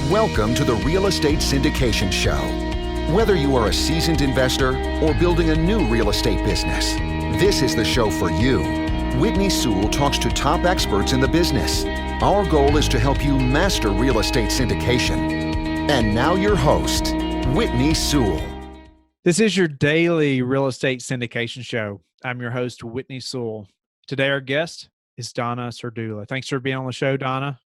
Welcome to the Real Estate Syndication Show. Whether you are a seasoned investor or building a new real estate business, this is the show for you. Whitney Sewell talks to top experts in the business. Our goal is to help you master real estate syndication. And now your host, Whitney Sewell. This is your daily real estate syndication show. I'm your host, Whitney Sewell. Today, our guest is Donna Serdula. Thanks for being on the show, Donna.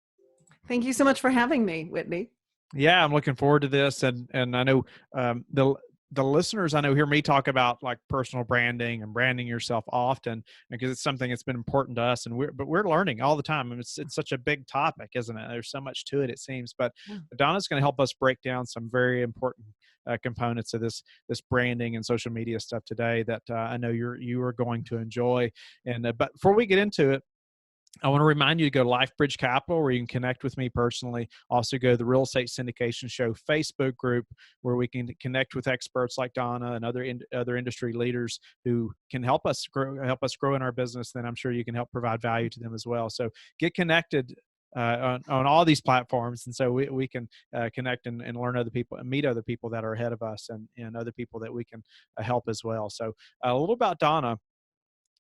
Thank you so much for having me, Whitney. Yeah, I'm looking forward to this. And I know the listeners, I know, hear me talk about like personal branding and branding yourself often because it's something that's been important to us. And we're learning all the time. And it's such a big topic, isn't it? There's so much to it, it seems. But Donna's going to help us break down some very important components of this branding and social media stuff today that I know you are going to enjoy. And but before we get into it, I want to remind you to go to Life Bridge Capital, where you can connect with me personally. Also go to the Real Estate Syndication Show Facebook group, where we can connect with experts like Donna and other industry leaders who can help us grow in our business. Then I'm sure you can help provide value to them as well. So get connected on all these platforms, and so we can connect and learn other people and meet other people that are ahead of us and other people that we can help as well. So a little about Donna.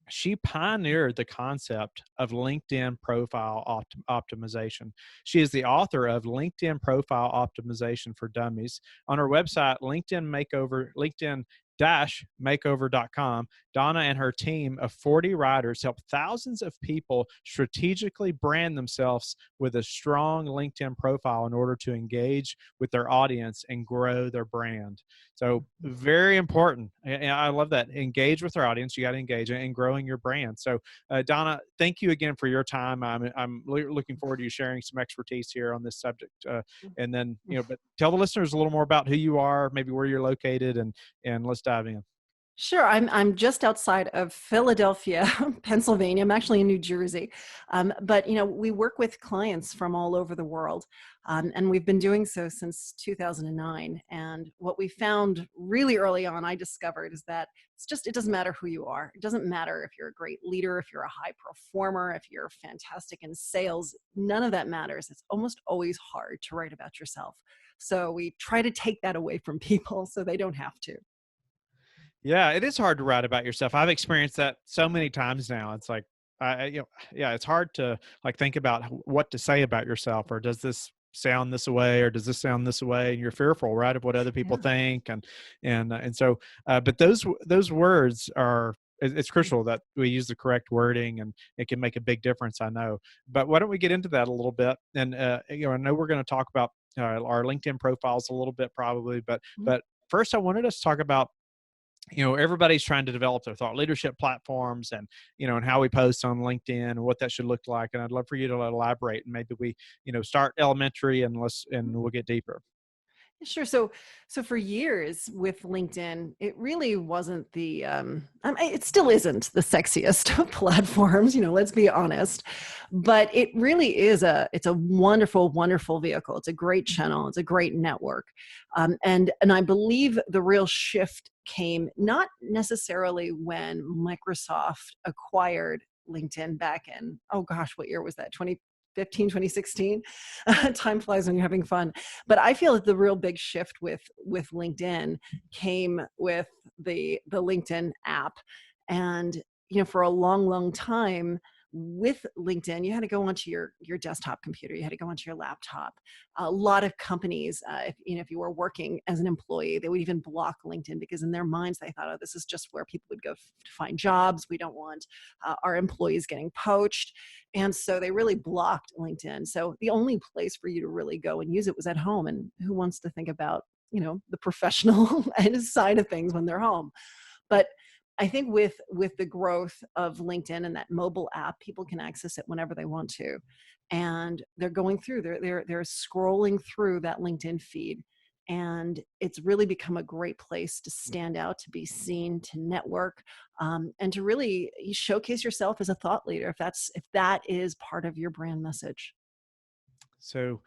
She pioneered the concept of LinkedIn profile optimization. She is the author of LinkedIn Profile Optimization for Dummies. On her website, LinkedIn-makeover.com, Donna and her team of 40 writers help thousands of people strategically brand themselves with a strong LinkedIn profile in order to engage with their audience and grow their brand. So very important. And I love that. Engage with our audience. You got to engage in growing your brand. So Donna, thank you again for your time. I'm looking forward to you sharing some expertise here on this subject. And then, but tell the listeners a little more about who you are, maybe where you're located, and let's dive in. Sure. I'm just outside of Philadelphia, Pennsylvania. I'm actually in New Jersey. But, we work with clients from all over the world. And we've been doing so since 2009. And what we found really early on, I discovered, is that it doesn't matter who you are. It doesn't matter if you're a great leader, if you're a high performer, if you're fantastic in sales. None of that matters. It's almost always hard to write about yourself. So we try to take that away from people so they don't have to. Yeah, it is hard to write about yourself. I've experienced that so many times now. It's like, it's hard to like think about what to say about yourself, or does this sound this way, or does this sound this way? And you're fearful, right, of what other people think, and so. But those words are. It's crucial that we use the correct wording, and it can make a big difference, I know. But why don't we get into that a little bit? And I know we're going to talk about our LinkedIn profiles a little bit, probably, but first I wanted us to talk about. Everybody's trying to develop their thought leadership platforms and how we post on LinkedIn and what that should look like. And I'd love for you to elaborate, and maybe we, start elementary and we'll get deeper. Sure. So for years with LinkedIn, it really wasn't it still isn't the sexiest of platforms, let's be honest, but it really is it's a wonderful, wonderful vehicle. It's a great channel. It's a great network. And I believe the real shift came not necessarily when Microsoft acquired LinkedIn back in, oh gosh, what year was that? 2015, 2016. Time flies when you're having fun. But I feel that the real big shift with LinkedIn came with the LinkedIn app. And, for a long, long time with LinkedIn, you had to go onto your desktop computer. You had to go onto your laptop. A lot of companies, if you were working as an employee, they would even block LinkedIn because in their minds, they thought, oh, this is just where people would go to find jobs. We don't want our employees getting poached. And so they really blocked LinkedIn. So the only place for you to really go and use it was at home. And who wants to think about, the professional side of things when they're home? But I think with the growth of LinkedIn and that mobile app, people can access it whenever they want to. And they're going through, they're scrolling through that LinkedIn feed. And it's really become a great place to stand out, to be seen, to network, and to really showcase yourself as a thought leader, if that is part of your brand message. So,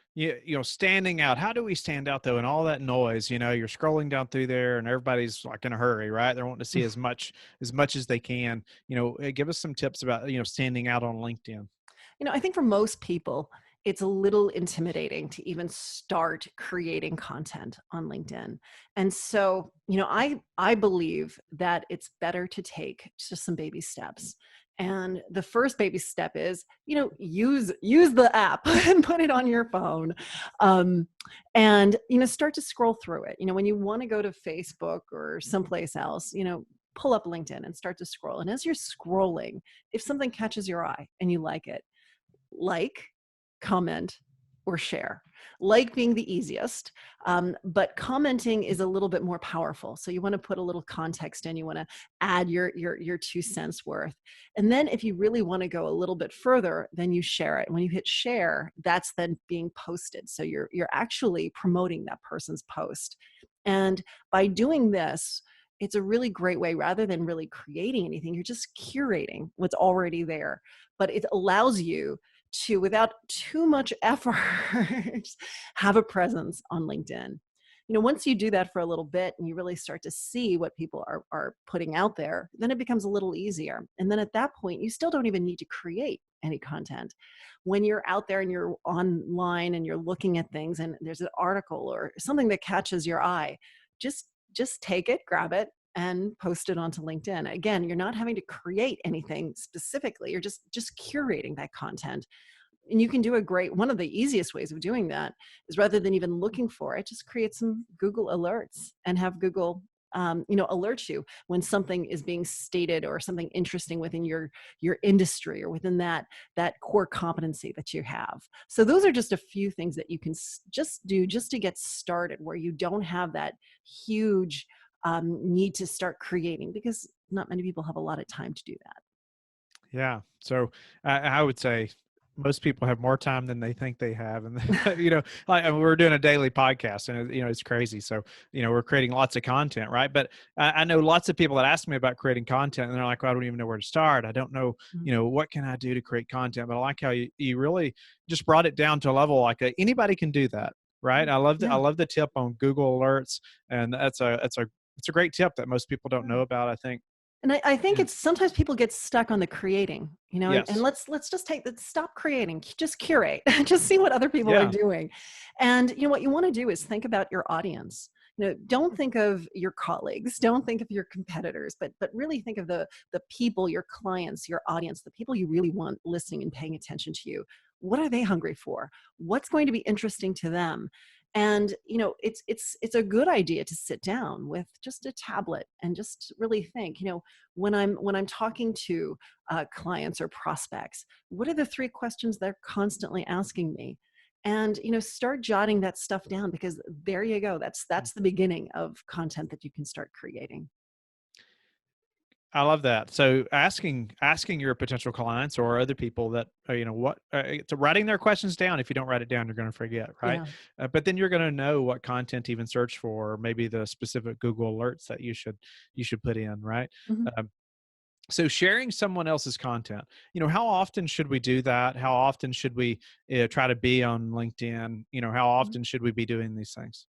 standing out, how do we stand out though in all that noise? You're scrolling down through there and everybody's like in a hurry, right? They're wanting to see as much as they can. Give us some tips about, standing out on LinkedIn. I think for most people, it's a little intimidating to even start creating content on LinkedIn. And so, I believe that it's better to take just some baby steps. And the first baby step is, use the app and put it on your phone. And, start to scroll through it. When you want to go to Facebook or someplace else, pull up LinkedIn and start to scroll. And as you're scrolling, if something catches your eye and you like it, like, comment, or share. Like being the easiest, but commenting is a little bit more powerful. So you want to put a little context in. You want to add your 2 cents worth, and then if you really want to go a little bit further, then you share it. When you hit share, that's then being posted. So you're actually promoting that person's post, and by doing this, it's a really great way, rather than really creating anything, you're just curating what's already there. But it allows you to, without too much effort, have a presence on LinkedIn. Once you do that for a little bit and you really start to see what people are putting out there, then it becomes a little easier. And then at that point, you still don't even need to create any content. When you're out there and you're online and you're looking at things and there's an article or something that catches your eye, just take it, grab it, and post it onto LinkedIn. Again, you're not having to create anything specifically. You're just curating that content. And you can do one of the easiest ways of doing that is, rather than even looking for it, just create some Google alerts and have Google alert you when something is being stated or something interesting within your industry or within that core competency that you have. So those are just a few things that you can just do just to get started, where you don't have that huge need to start creating, because not many people have a lot of time to do that. Yeah. So I would say most people have more time than they think they have. And, we're doing a daily podcast and, it's crazy. So, we're creating lots of content, right? But I know lots of people that ask me about creating content and they're like, well, I don't even know where to start. I don't know, what can I do to create content? But I like how you really just brought it down to a level like anybody can do that. Right. I love the tip on Google alerts. And it's a great tip that most people don't know about, I think. And I think it's sometimes people get stuck on the creating, Yes. and let's just stop creating, just curate, just see what other people are doing. And what you want to do is think about your audience. Don't think of your colleagues, don't think of your competitors, but really think of the people, your clients, your audience, the people you really want listening and paying attention to you. What are they hungry for? What's going to be interesting to them? And it's a good idea to sit down with just a tablet and just really think. When I'm talking to clients or prospects, what are the 3 questions they're constantly asking me? And start jotting that stuff down, because there you go. That's the beginning of content that you can start creating. I love that. So asking your potential clients or other people that, to writing their questions down. If you don't write it down, you're going to forget, right? Yeah. But then you're going to know what content to even search for, or maybe the specific Google alerts that you should put in, right? Mhm. So sharing someone else's content, how often should we do that? How often should we try to be on LinkedIn? How often should we be doing these things?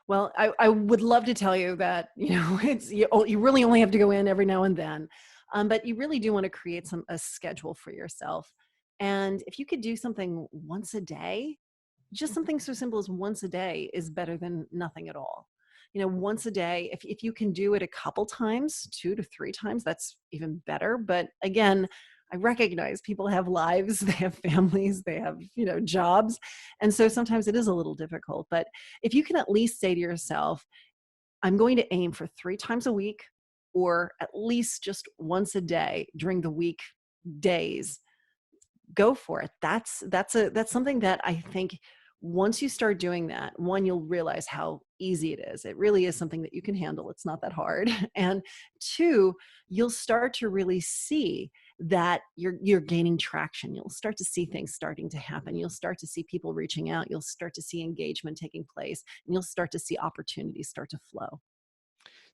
Well, I would love to tell you that, it's you really only have to go in every now and then, but you really do want to create a schedule for yourself. And if you could do something once a day, just something so simple as once a day is better than nothing at all. Once a day, if you can do it a couple times, 2 to 3 times, that's even better. But again, I recognize people have lives, they have families, they have, jobs. And so sometimes it is a little difficult. But if you can at least say to yourself, I'm going to aim for 3 times a week, or at least just once a day during the week days, go for it. That's something that I think once you start doing that, one, you'll realize how easy it is. It really is something that you can handle. It's not that hard. And 2, you'll start to really see that you're gaining traction. You'll start to see things starting to happen. You'll start to see people reaching out. You'll start to see engagement taking place, and you'll start to see opportunities start to flow.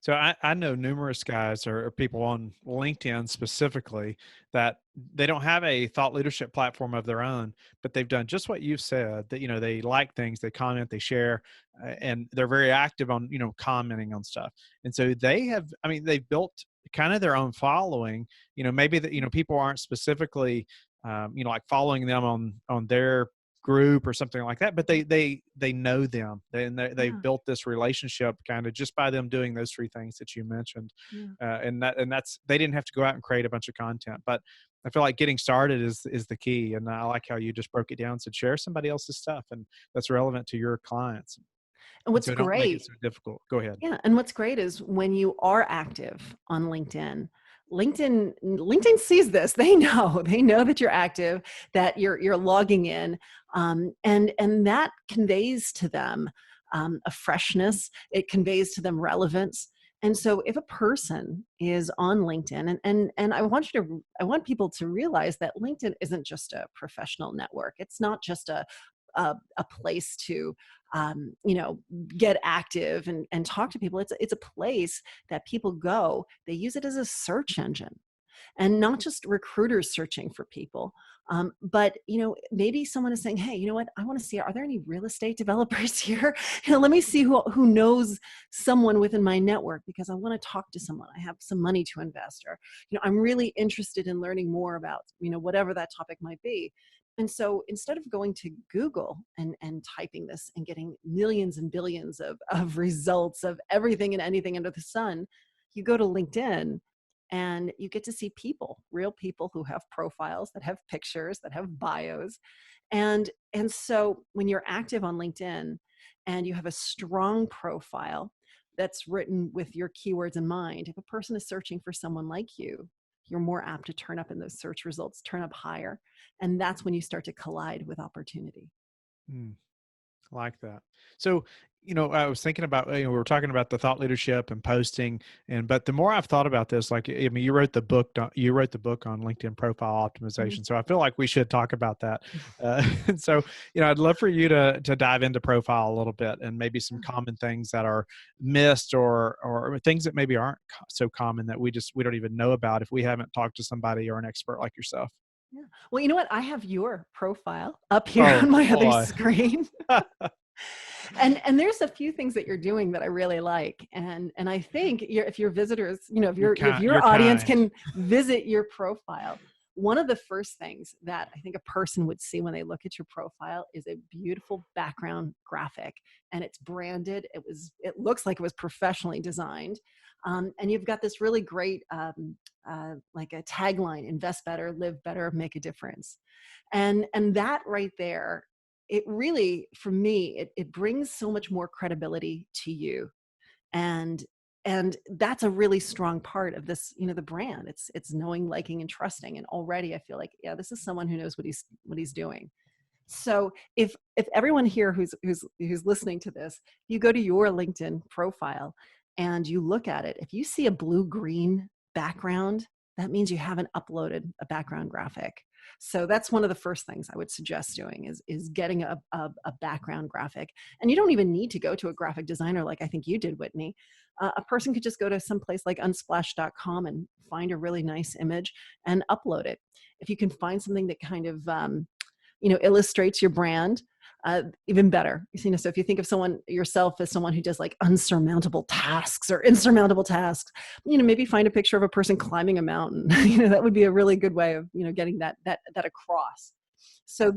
So I know numerous guys or people on LinkedIn specifically that they don't have a thought leadership platform of their own, but they've done just what you've said, that, they like things, they comment, they share, and they're very active on, commenting on stuff. And so they've built kind of their own following, maybe that, people aren't specifically, like following them on their group or something like that, but they know them, they've Yeah. built this relationship kind of just by them doing those three things that you mentioned. Yeah. And that's, they didn't have to go out and create a bunch of content, but I feel like getting started is the key. And I like how you just broke it down, said share somebody else's stuff and that's relevant to your clients. And And what's so don't make it great, so difficult. Go ahead. yeah, and what's great is when you are active on LinkedIn sees this. They know that you're active, that you're logging in, and that conveys to them a freshness. It conveys to them relevance. And so, if a person is on LinkedIn, and I want people to realize that LinkedIn isn't just a professional network. It's not just a place to get active and talk to people. It's a place that people go. They use it as a search engine, and not just recruiters searching for people, but maybe someone is saying, hey, you know what, I want to see, are there any real estate developers here? Let me see who knows someone within my network, because I want to talk to someone. I have some money to invest, or I'm really interested in learning more about whatever that topic might be. And so instead of going to Google and typing this and getting millions and billions of results of everything and anything under the sun, you go to LinkedIn and you get to see people, real people who have profiles, that have pictures, that have bios. And so when you're active on LinkedIn and you have a strong profile that's written with your keywords in mind, if a person is searching for someone like you, you're more apt to turn up in those search results, turn up higher. And that's when you start to collide with opportunity. Mm. I like that. So, I was thinking about, we were talking about the thought leadership and posting, but the more I've thought about this, like, I mean, you wrote the book on LinkedIn profile optimization. Mm-hmm. So I feel like we should talk about that. And so, I'd love for you to dive into profile a little bit and maybe some common things that are missed or things that maybe aren't so common that we don't even know about if we haven't talked to somebody or an expert like yourself. Yeah. Well, you know what? I have your profile up here Oh, on my other boy. screen. And there's a few things that you're doing that I really like. And I think if your visitors, if You're your audience kind. can visit your profile, one of the first things that I think a person would see when they look at your profile is a beautiful background graphic, and it's branded. It looks like it was professionally designed. And you've got this really great, like a tagline: invest better, live better, make a difference. And that right there, it really, for me, it brings so much more credibility to you. And that's a really strong part of this, the brand. It's knowing, liking, and trusting. And already I feel like, yeah, this is someone who knows what he's doing. So if everyone here who's listening to this, you go to your LinkedIn profile and you look at it, if you see a blue-green background, that means you haven't uploaded a background graphic. So that's one of the first things I would suggest doing is getting a background graphic. And you don't even need to go to a graphic designer like I think you did, Whitney. A person could just go to some place like unsplash.com and find a really nice image and upload it. If you can find something that kind of illustrates your brand, even better. So if you think of yourself as someone who does like unsurmountable tasks or insurmountable tasks, maybe find a picture of a person climbing a mountain. That would be a really good way of, getting that across. So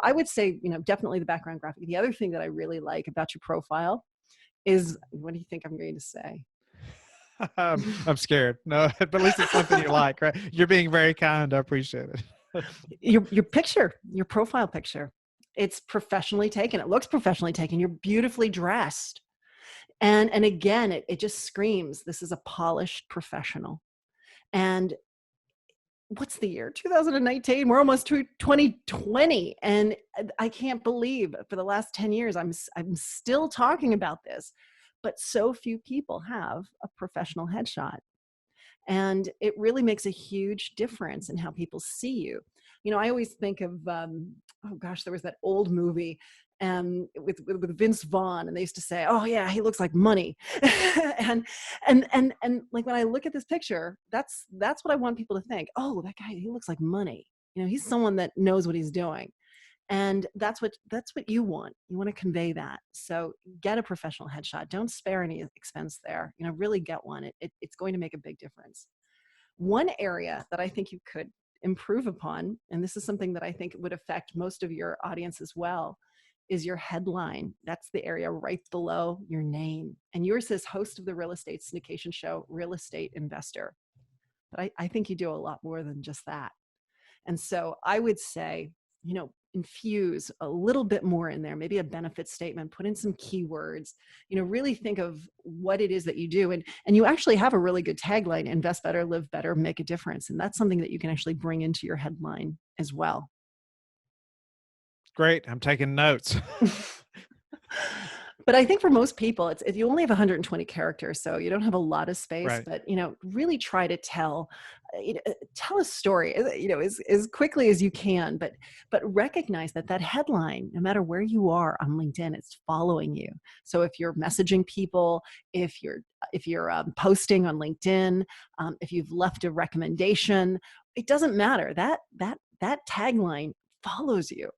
I would say, definitely the background graphic. The other thing that I really like about your profile is, what do you think I'm going to say? I'm scared. No, but at least it's something you like, right? You're being very kind. I appreciate it. Your picture, your profile picture, it's professionally taken. It looks professionally taken. You're beautifully dressed. And again, it just screams, this is a polished professional. And what's the year? 2019. We're almost to 2020. And I can't believe for the last 10 years, I'm still talking about this, but so few people have a professional headshot. And it really makes a huge difference in how people see you. I always think of, there was that old movie with Vince Vaughn, and they used to say, oh yeah, he looks like money. and like when I look at this picture, that's what I want people to think. Oh, that guy, he looks like money. He's someone that knows what he's doing. And that's what you want. You want to convey that. So get a professional headshot. Don't spare any expense there. Really get one. It's going to make a big difference. One area that I think you could improve upon, and this is something that I think would affect most of your audience as well, is your headline. That's the area right below your name. And yours says host of the real estate syndication show, real estate investor. But I think you do a lot more than just that. And so I would say, infuse a little bit more in there, maybe a benefit statement, put in some keywords, really think of what it is that you do. And you actually have a really good tagline: invest better, live better, make a difference. And that's something that you can actually bring into your headline as well. Great. I'm taking notes. But I think for most people, it's you only have 120 characters, so you don't have a lot of space. Right. But really try to tell a story, as quickly as you can. But recognize that headline, no matter where you are on LinkedIn, it's following you. So if you're messaging people, if you're posting on LinkedIn, if you've left a recommendation, it doesn't matter. That tagline follows you.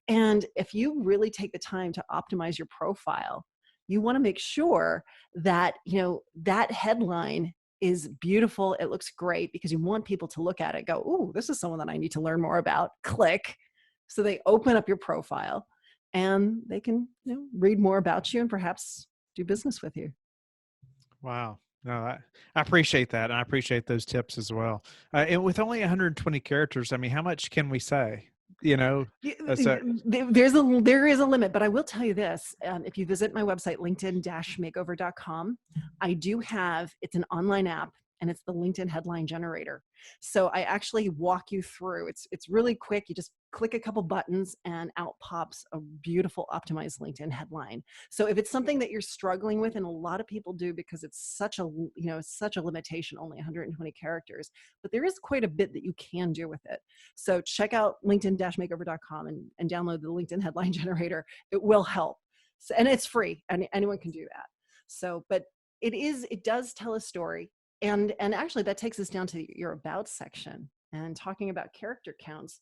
And if you really take the time to optimize your profile, you want to make sure that, that headline is beautiful. It looks great, because you want people to look at it, go, "Ooh, this is someone that I need to learn more about." Click. So they open up your profile and they can read more about you and perhaps do business with you. Wow. No, I appreciate that. And I appreciate those tips as well. And with only 120 characters, I mean, how much can we say? There is a limit, but I will tell you this. If you visit my website, linkedin-makeover.com, I do have, it's an online app, and it's the LinkedIn headline generator. So I actually walk you through. It's really quick. You just click a couple buttons and out pops a beautiful optimized LinkedIn headline. So if it's something that you're struggling with, and a lot of people do because it's such a limitation, only 120 characters, but there is quite a bit that you can do with it. So check out linkedin-makeover.com and download the LinkedIn headline generator. It will help. So, and it's free, and anyone can do that. So, but it does tell a story. And actually that takes us down to your about section, and talking about character counts.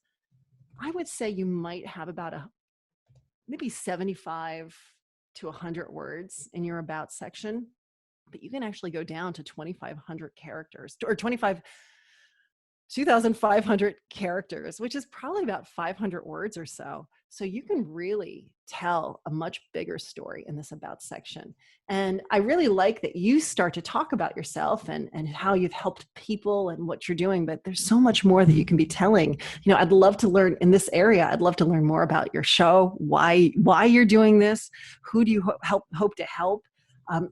I would say you might have about maybe 75 to 100 words in your about section, but you can actually go down to 2,500 characters, or 2,500 characters, which is probably about 500 words or so. So you can really tell a much bigger story in this about section. And I really like that you start to talk about yourself and how you've helped people and what you're doing, but there's so much more that you can be telling. I'd love to learn in this area. I'd love to learn more about your show, why you're doing this, who do you hope to help.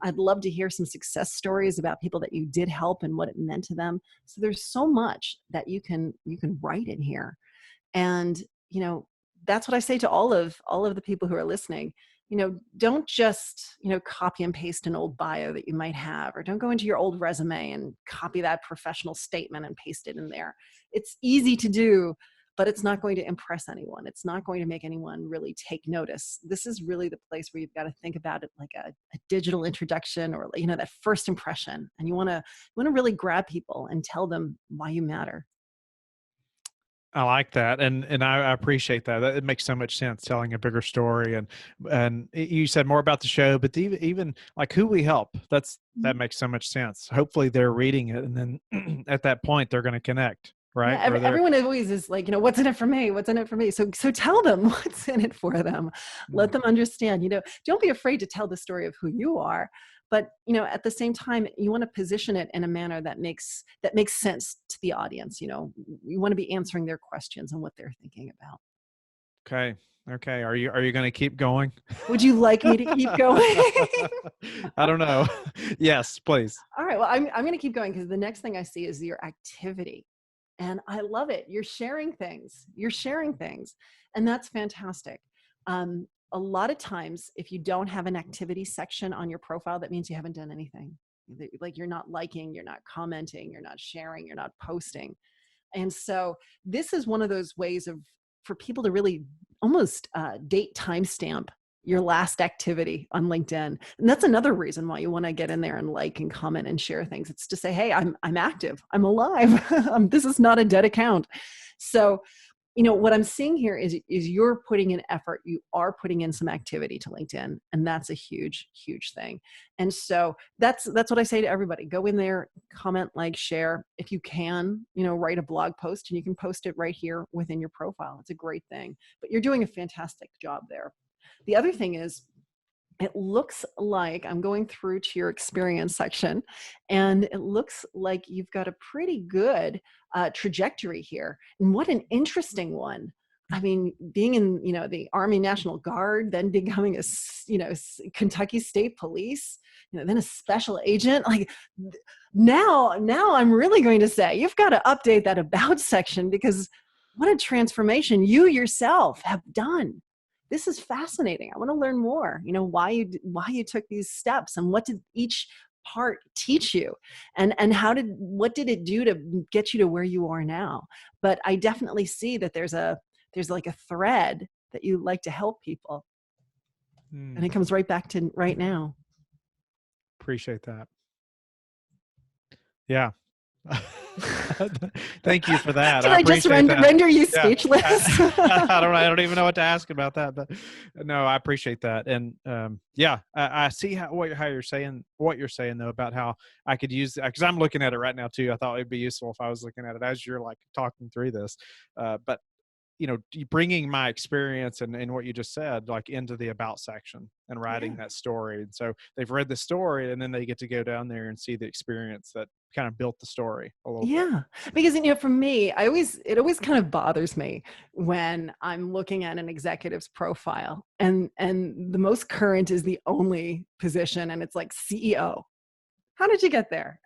I'd love to hear some success stories about people that you did help and what it meant to them. So there's so much that you can write in here. And, that's what I say to all of the people who are listening. Don't just, copy and paste an old bio that you might have, or don't go into your old resume and copy that professional statement and paste it in there. It's easy to do, but it's not going to impress anyone. It's not going to make anyone really take notice. This is really the place where you've got to think about it like a digital introduction, or that first impression. And you want to really grab people and tell them why you matter. I like that. And I appreciate that. It makes so much sense, telling a bigger story. And you said more about the show, but even like who we help, that makes so much sense. Hopefully they're reading it, and then at that point they're going to connect. Right. Yeah, everyone always is like, what's in it for me? What's in it for me? So tell them what's in it for them. Let them understand, don't be afraid to tell the story of who you are, but, at the same time, you want to position it in a manner that makes sense to the audience. You want to be answering their questions and what they're thinking about. Okay. Are you going to keep going? Would you like me to keep going? I don't know. Yes, please. All right. Well, I'm going to keep going, because the next thing I see is your activity. And I love it. You're sharing things. And that's fantastic. A lot of times, if you don't have an activity section on your profile, that means you haven't done anything. Like, you're not liking, you're not commenting, you're not sharing, you're not posting. And so this is one of those ways for people to really almost date timestamp your last activity on LinkedIn. And that's another reason why you want to get in there and like and comment and share things. It's to say, hey, I'm active, I'm alive. This is not a dead account. So, what I'm seeing here is you're putting in effort, you are putting in some activity to LinkedIn, and that's a huge, huge thing. And so that's what I say to everybody. Go in there, comment, like, share. If you can, write a blog post, and you can post it right here within your profile. It's a great thing, but you're doing a fantastic job there. The other thing is, it looks like I'm going through to your experience section, and it looks like you've got a pretty good trajectory here. And what an interesting one. I mean, being in, the Army National Guard, then becoming Kentucky State Police, then a special agent. Like now I'm really going to say you've got to update that about section, because what a transformation you yourself have done. This is fascinating. I want to learn more, why you took these steps, and what did each part teach you, and what did it do to get you to where you are now? But I definitely see that there's like a thread that you like to help people. And it comes right back to right now. Appreciate that. Yeah. Thank you for that. Did I just render you speechless? I don't even know what to ask about that, but no, I appreciate that. And I see what you're saying though, about how I could use that, because I'm looking at it right now too. I thought it'd be useful if I was looking at it as you're like talking through this. But bringing my experience and what you just said, like, into the about section and writing that story. And so they've read the story, and then they get to go down there and see the experience that kind of built the story a little bit. Yeah. Because, for me, it always kind of bothers me when I'm looking at an executive's profile, and the most current is the only position, and it's like CEO. How did you get there?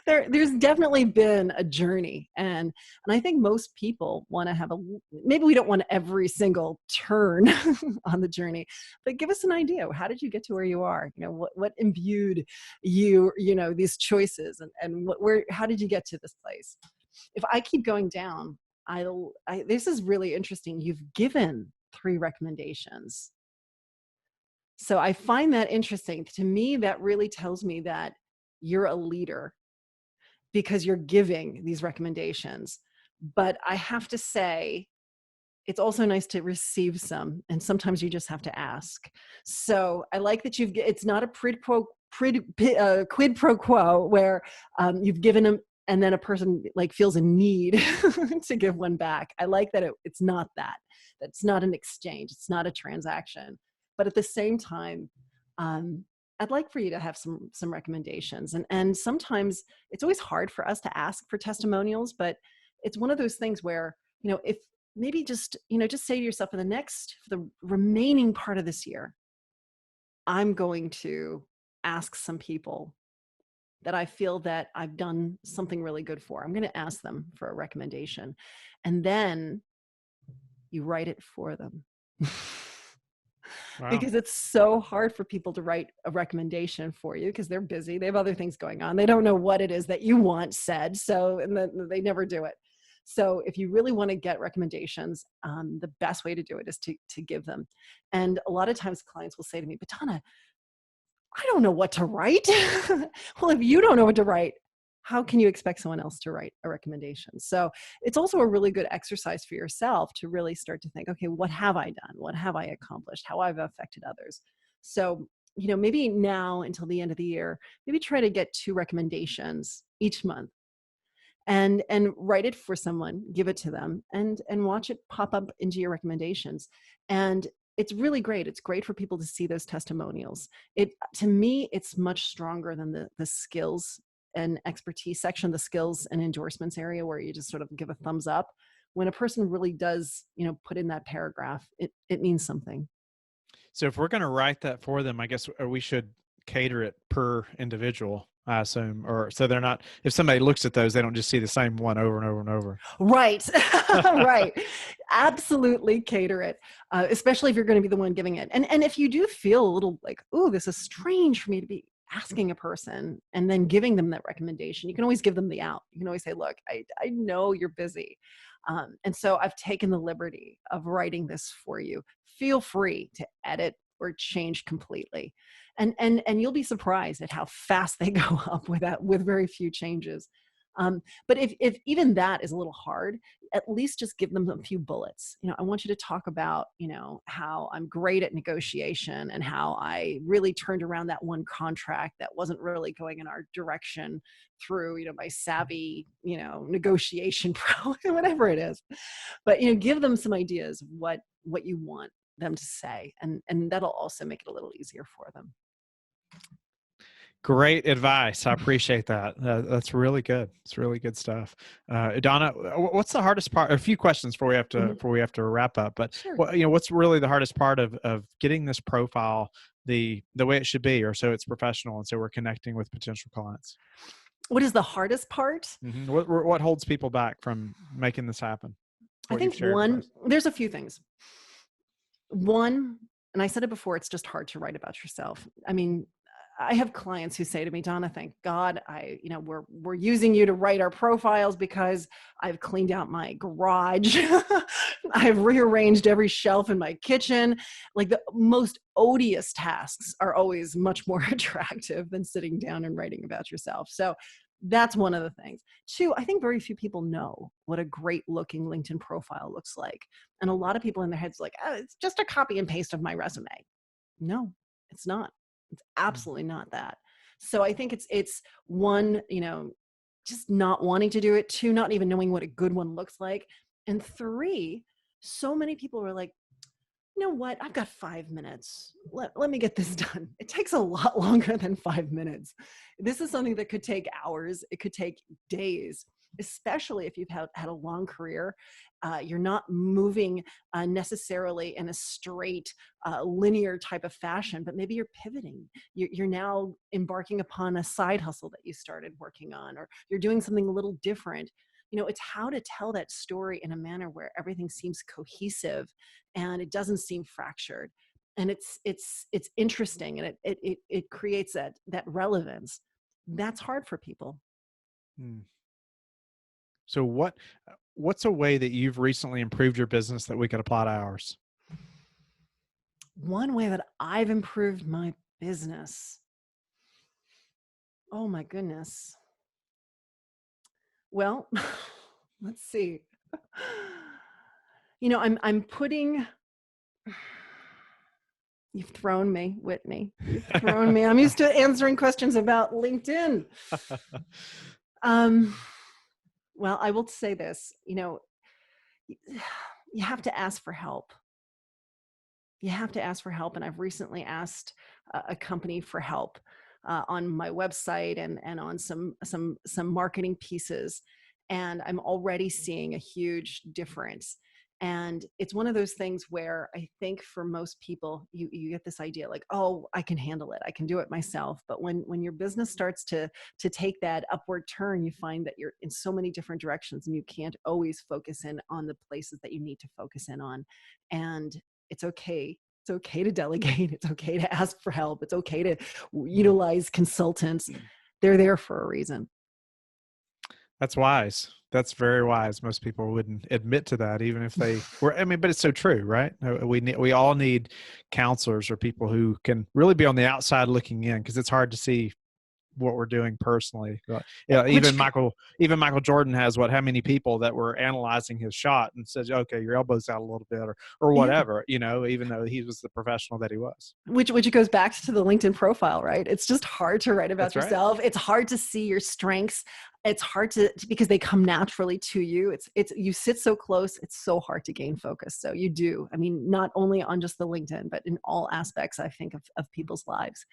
There's definitely been a journey. And I think most people want to have maybe we don't want every single turn on the journey, but give us an idea. How did you get to where you are? What imbued you, these choices, and how did you get to this place? If I keep going down, this is really interesting. You've given 3 recommendations. So I find that interesting. To me, that really tells me that you're a leader, because you're giving these recommendations. But I have to say, it's also nice to receive some, and sometimes you just have to ask. So I like that it's not a quid pro quo where you've given them, and then a person like feels a need to give one back. I like that it's not that. That's not an exchange. It's not a transaction. But at the same time, I'd like for you to have some recommendations. And sometimes it's always hard for us to ask for testimonials, but it's one of those things where, if maybe just say to yourself, for the remaining part of this year, I'm going to ask some people that I feel that I've done something really good for. I'm going to ask them for a recommendation. And then you write it for them. Wow. Because it's so hard for people to write a recommendation for you, because they're busy. They have other things going on. They don't know what it is that you want said. And then they never do it. So if you really want to get recommendations, the best way to do it is to give them. And a lot of times clients will say to me, but Donna, I don't know what to write. Well, if you don't know what to write, how can you expect someone else to write a recommendation? So it's also a really good exercise for yourself to really start to think, okay, what have I done? What have I accomplished? How I've affected others? So, maybe now until the end of the year, maybe try to get 2 recommendations each month, and write it for someone, give it to them, and watch it pop up into your recommendations. And it's really great. It's great for people to see those testimonials. To me, it's much stronger than the skills and expertise section, the skills and endorsements area, where you just sort of give a thumbs up. When a person really does, put in that paragraph, it means something. So if we're going to write that for them, I guess we should cater it per individual, I assume, or so they're not, if somebody looks at those, they don't just see the same one over and over and over. Right. Right. Absolutely cater it, especially if you're going to be the one giving it. And if you do feel a little like, oh, this is strange for me to be asking a person and then giving them that recommendation, you can always give them the out. You can always say, look, I know you're busy. And so I've taken the liberty of writing this for you. Feel free to edit or change completely. And you'll be surprised at how fast they go up with very few changes. But if even that is a little hard, at least just give them a few bullets. I want you to talk about, how I'm great at negotiation and how I really turned around that one contract that wasn't really going in our direction through, my savvy, negotiation pro, whatever it is. But, give them some ideas of what you want them to say. And that'll also make it a little easier for them. Great advice. I appreciate that. That's really good. It's really good stuff. Donna, what's the hardest part? A few questions before we have to wrap up. But Sure. what's really the hardest part of getting this profile the way it should be, or so it's professional, and so we're connecting with potential clients? What is the hardest part? Mm-hmm. What holds people back from making this happen? I think there's a few things. One, and I said it before, it's just hard to write about yourself. I mean, I have clients who say to me, Donna, thank God we're using you to write our profiles because I've cleaned out my garage. I've rearranged every shelf in my kitchen. Like, the most odious tasks are always much more attractive than sitting down and writing about yourself. So that's one of the things. Two, I think very few people know what a great looking LinkedIn profile looks like. And a lot of people in their heads like, oh, it's just a copy and paste of my resume. No, it's not. It's absolutely not that. So I think it's one, just not wanting to do it. Two, not even knowing what a good one looks like. And three, so many people were like, you know what? I've got 5 minutes. Let me get this done. It takes a lot longer than 5 minutes. This is something that could take hours. It could take days, especially if you've had a long career. You're not moving necessarily in a straight, linear type of fashion, but maybe you're pivoting. You're now embarking upon a side hustle that you started working on, or you're doing something a little different. It's how to tell that story in a manner where everything seems cohesive and it doesn't seem fractured. And it's interesting, and it creates that relevance. That's hard for people. So what's a way that you've recently improved your business that we could apply to ours? One way that I've improved my business. Oh my goodness. Well, let's see. I'm putting, you've thrown me, Whitney. You've thrown me. I'm used to answering questions about LinkedIn. Well, I will say this, you have to ask for help. You have to ask for help. And I've recently asked a company for help on my website and on some marketing pieces. And I'm already seeing a huge difference. And it's one of those things where I think for most people, you get this idea like, oh, I can handle it. I can do it myself. But when your business starts to take that upward turn, you find that you're in so many different directions and you can't always focus in on the places that you need to focus in on. And it's okay. It's okay to delegate. It's okay to ask for help. It's okay to utilize consultants. They're there for a reason. That's wise. That's very wise. Most people wouldn't admit to that, even if they were. I mean, but it's so true, right? We all need counselors or people who can really be on the outside looking in, because it's hard to see what we're doing personally. Even Michael Jordan has how many people that were analyzing his shot and says, okay, your elbow's out a little bit or whatever, even though he was the professional that he was. Which goes back to the LinkedIn profile, right? It's just hard to write about yourself. Right. It's hard to see your strengths. It's hard to because they come naturally to you. It's you sit so close. It's so hard to gain focus. So you do. I mean, not only on just the LinkedIn, but in all aspects, I think, of people's lives.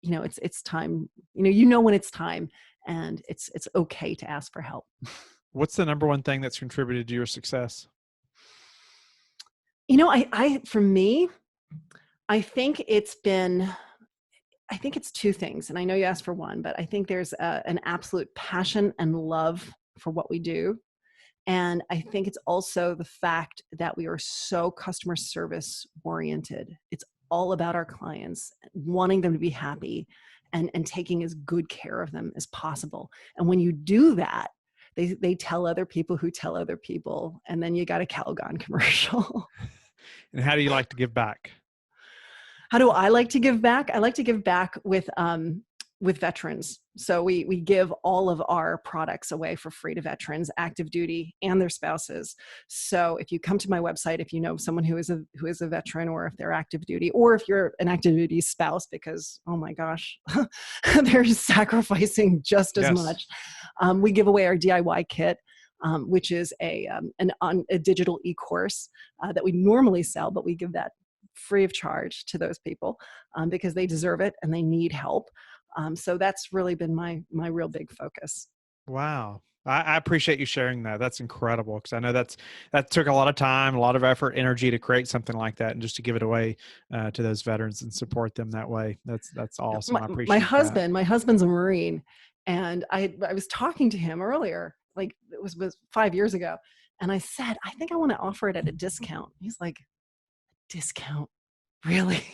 It's time, when it's time, and it's okay to ask for help. What's the number one thing that's contributed to your success? For me, I think it's two things. And I know you asked for one, but I think there's an absolute passion and love for what we do. And I think it's also the fact that we are so customer service oriented. It's all about our clients, wanting them to be happy and taking as good care of them as possible. And when you do that, they tell other people who tell other people, and then you got a Calgon commercial. And how do you like to give back? How do I like to give back? I like to give back with with veterans. So we give all of our products away for free to veterans, active duty, and their spouses. So if you come to my website, if you know someone who is a veteran, or if they're active duty, or if you're an active duty spouse, because oh my gosh, they're sacrificing just as much. We give away our DIY kit, which is a digital e-course that we normally sell, but we give that free of charge to those people because they deserve it and they need help. So that's really been my real big focus. Wow. I appreciate you sharing that. That's incredible, because I know that took a lot of time, a lot of effort, energy to create something like that, and just to give it away to those veterans and support them that way. That's awesome. I appreciate that. My husband's a Marine, and I was talking to him earlier, like it was 5 years ago, and I said, I think I want to offer it at a discount. He's like, discount? Really?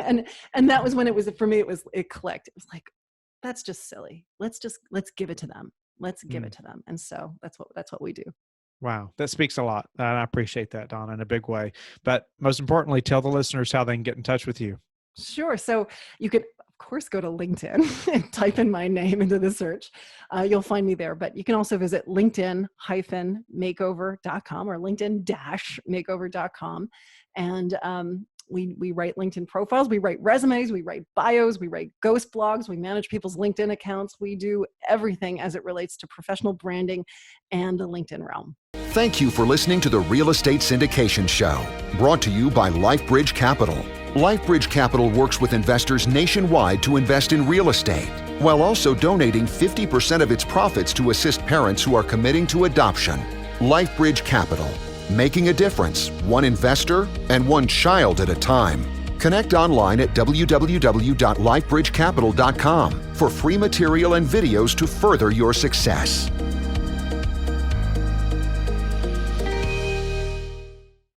and that was when it was, for me, it clicked. It was like, that's just silly. Let's give it to them. Let's give it to them. And so that's what we do. Wow. That speaks a lot. And I appreciate that, Donna, in a big way. But most importantly, tell the listeners how they can get in touch with you. Sure. So you could, of course, go to LinkedIn and type in my name into the search. You'll find me there. But you can also visit LinkedIn-makeover.com or LinkedIn-makeover.com. And we write LinkedIn profiles, we write resumes, we write bios, we write ghost blogs, we manage people's LinkedIn accounts. We do everything as it relates to professional branding and the LinkedIn realm. Thank you for listening to the Real Estate Syndication Show, brought to you by Life Bridge Capital. Life Bridge Capital works with investors nationwide to invest in real estate, while also donating 50% of its profits to assist parents who are committing to adoption. Life Bridge Capital, making a difference, one investor and one child at a time. Connect online at www.lifebridgecapital.com for free material and videos to further your success.